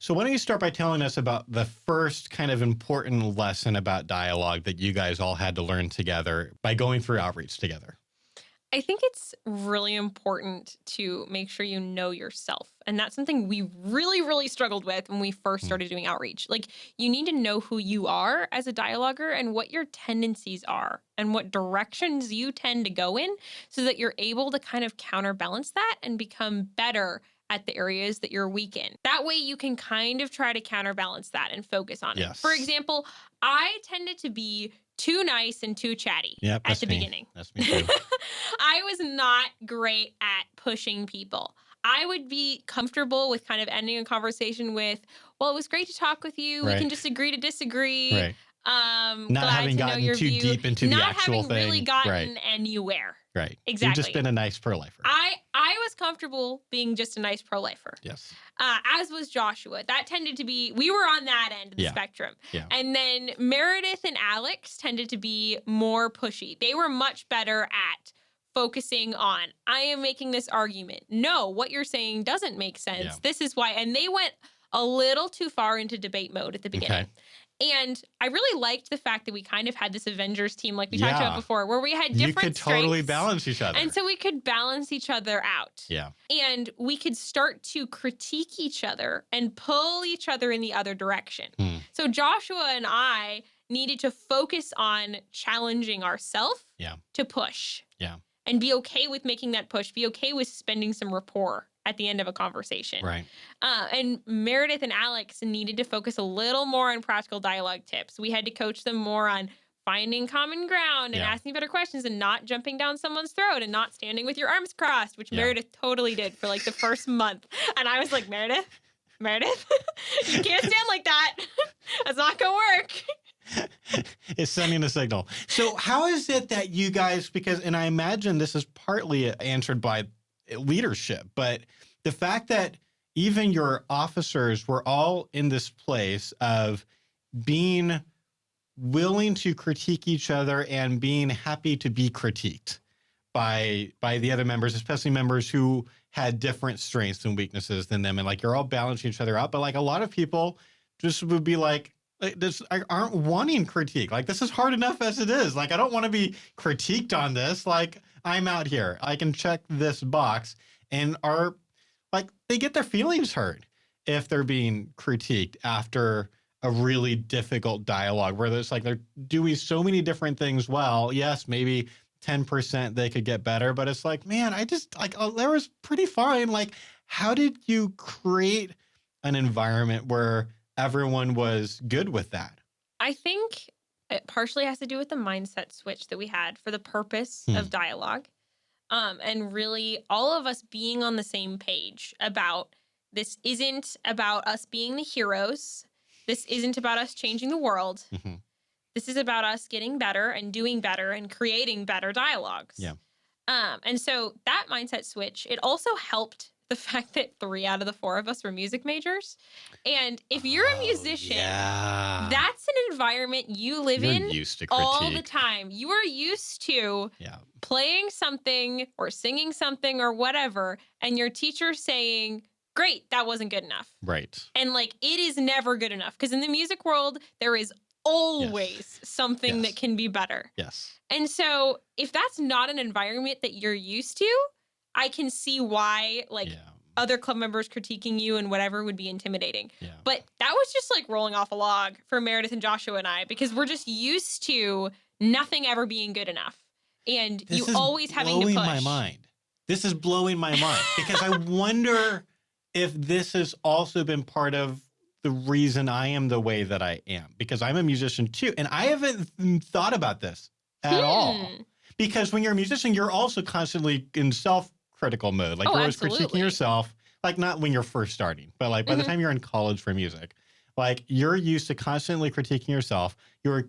So why don't you start by telling us about the first kind of important lesson about dialogue that you guys all had to learn together by going through outreach together? I think it's really important to make sure you know yourself. And that's something we really, really struggled with when we first started doing outreach. Like, you need to know who you are as a dialoguer and what your tendencies are and what directions you tend to go in so that you're able to kind of counterbalance that and become better at the areas that you're weak in. That way you can kind of try to counterbalance that and focus on it. Yes. For example, I tended to be too nice and too chatty at the beginning. That's me too. I was not great at pushing people. I would be comfortable with kind of ending a conversation with, well, it was great to talk with you. Right. We can just agree to disagree. Right. Not Not having gotten too deep into the actual thing. Not having really gotten Right. anywhere. Right. Exactly. You've just been a nice pro-lifer. I was comfortable being just a nice pro-lifer. Yes. As was Joshua. That tended to be, we were on that end of the spectrum. Yeah. And then Meredith and Alex tended to be more pushy. They were much better at focusing on, I am making this argument. No, what you're saying doesn't make sense. Yeah. This is why. And they went a little too far into debate mode at the beginning. Okay. And I really liked the fact that we kind of had this Avengers team like we talked about before, where we had different You could totally strengths. balance each other. And so we could balance each other out. Yeah. And we could start to critique each other and pull each other in the other direction. So Joshua and I needed to focus on challenging ourselves to push. Yeah. And be okay with making that push. Be okay with spending some rapport at the end of a conversation. Right. And Meredith and Alex needed to focus a little more on practical dialogue tips. We had to coach them more on finding common ground and asking better questions and not jumping down someone's throat and not standing with your arms crossed, which Meredith totally did for like the first month. And I was like, Meredith, you can't stand like that. That's not going to work. It's sending a signal. So how is it that you guys, and I imagine this is partly answered by leadership, but the fact that even your officers were all in this place of being willing to critique each other and being happy to be critiqued by the other members, especially members who had different strengths and weaknesses than them. And like, you're all balancing each other out. But like a lot of people just would be like, this aren't wanting critique. Like, this is hard enough as it is. Like, I don't want to be critiqued on this. Like, I'm out here. I can check this box, and are like, they get their feelings hurt if they're being critiqued after a really difficult dialogue where there's like, they're doing so many different things well. Yes, maybe 10% they could get better, but it's like, man, I just like, there was pretty fine. Like, how did you create an environment where everyone was good with that? I think it partially has to do with the mindset switch that we had for the purpose of dialogue. And really all of us being on the same page about this isn't about us being the heroes. This isn't about us changing the world. This is about us getting better and doing better and creating better dialogues. Yeah. And so that mindset switch, it also helped the fact that 3 out of the 4 of us were music majors. And if you're a musician, that's an environment you live in used to all the time. You are used to playing something or singing something or whatever, and your teacher saying, great, that wasn't good enough. Right. And like, it is never good enough. Because in the music world, there is always something that can be better. Yes. And so if that's not an environment that you're used to, I can see why, like, other club members critiquing you and whatever would be intimidating. But that was just like rolling off a log for Meredith and Joshua and I, because we're just used to nothing ever being good enough. And you always having to push. Blowing my mind. This is blowing my mind because I wonder if this has also been part of the reason I am the way that I am, because I'm a musician too. And I haven't thought about this at all. Because when you're a musician, you're also constantly in self-critical mode. Like, you're always critiquing yourself, like not when you're first starting, but like by the time you're in college for music, like you're used to constantly critiquing yourself.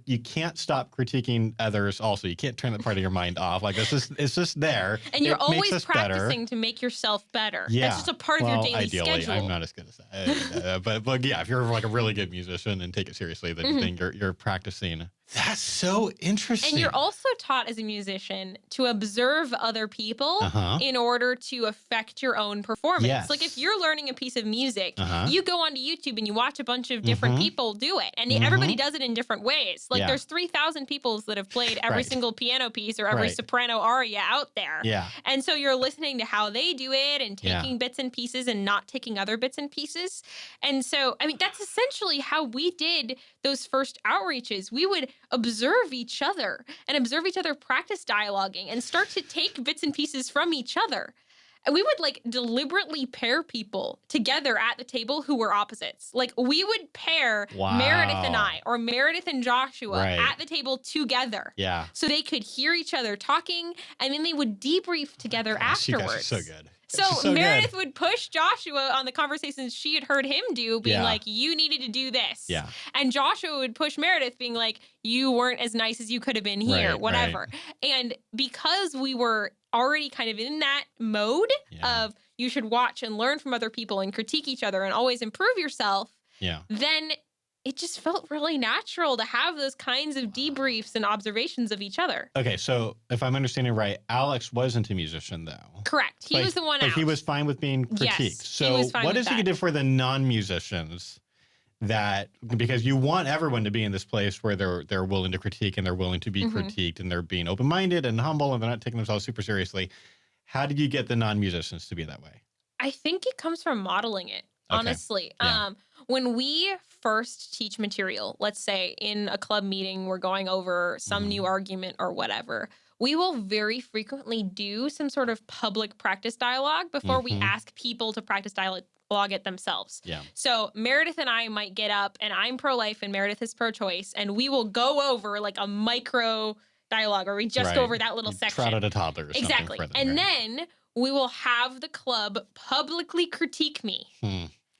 you can't stop critiquing others. Also, you can't turn that part of your mind off. Like it's just there. And you're It makes always us practicing better. to make yourself better. Yeah. That's just a part of your daily ideally, schedule. I'm not as good as that. But yeah, if you're like a really good musician and take it seriously, then you're practicing. That's so interesting. And you're also taught as a musician to observe other people in order to affect your own performance. Yes. Like if you're learning a piece of music, you go onto YouTube and you watch a bunch of different people do it. And everybody does it in different ways. Like there's 3,000 people that have played every single piano piece or every soprano aria out there. Yeah. And so you're listening to how they do it and taking bits and pieces and not taking other bits and pieces. And so, I mean, that's essentially how we did those first outreaches. We would observe each other and observe each other practice dialoguing and start to take bits and pieces from each other. And we would like deliberately pair people together at the table who were opposites. Like we would pair Meredith and I or Meredith and Joshua at the table together. Yeah. So they could hear each other talking and then they would debrief together afterwards. You guys are so good. So Meredith would push Joshua on the conversations she had heard him do, being like, you needed to do this. Yeah. And Joshua would push Meredith, being like, you weren't as nice as you could have been here, whatever. And because we were already kind of in that mode of you should watch and learn from other people and critique each other and always improve yourself, then it just felt really natural to have those kinds of debriefs and observations of each other. Okay, so if I'm understanding right, Alex wasn't a musician, though. Correct. He was the one out. But he was fine with being critiqued. Yes, so he was fine what with is he do for the non-musicians? That because you want everyone to be in this place where they're willing to critique and they're willing to be critiqued and they're being open-minded and humble and they're not taking themselves super seriously. How did you get the non-musicians to be that way? I think it comes from modeling it, honestly. Yeah. When we first teach material, let's say in a club meeting, we're going over some new argument or whatever, we will very frequently do some sort of public practice dialogue before we ask people to practice dialogue it themselves. Yeah. So Meredith and I might get up and I'm pro-life and Meredith is pro-choice and we will go over like a micro dialogue or we just go over that little section. Trot out a toddler or exactly. something. And then we will have the club publicly critique me.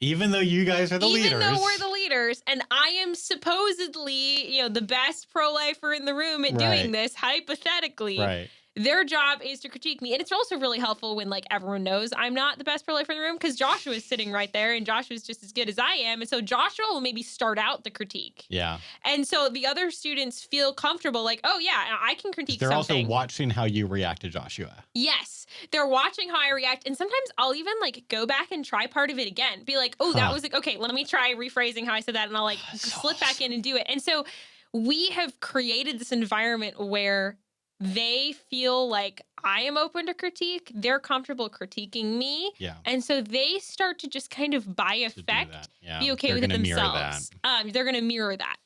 Even though you guys are the leaders. Even though we're the leaders, and I am supposedly, the best pro-lifer in the room at doing this, hypothetically. Right. Their job is to critique me. And it's also really helpful when, like, everyone knows I'm not the best pro-lifer in the room because Joshua is sitting right there and Joshua's just as good as I am. And so Joshua will maybe start out the critique. Yeah. And so the other students feel comfortable, like, oh, yeah, I can critique They're something. also watching how you react to Joshua. Yes. They're watching how I react. And sometimes I'll even, like, go back and try part of it again. Be like, oh, that was, like, okay, let me try rephrasing how I said that. And I'll, like, slip back in and do it. And so we have created this environment where they feel like I am open to critique. They're comfortable critiquing me. Yeah. And so they start to just kind of by effect Yeah. be okay They're with it gonna mirror themselves. They're going to mirror that.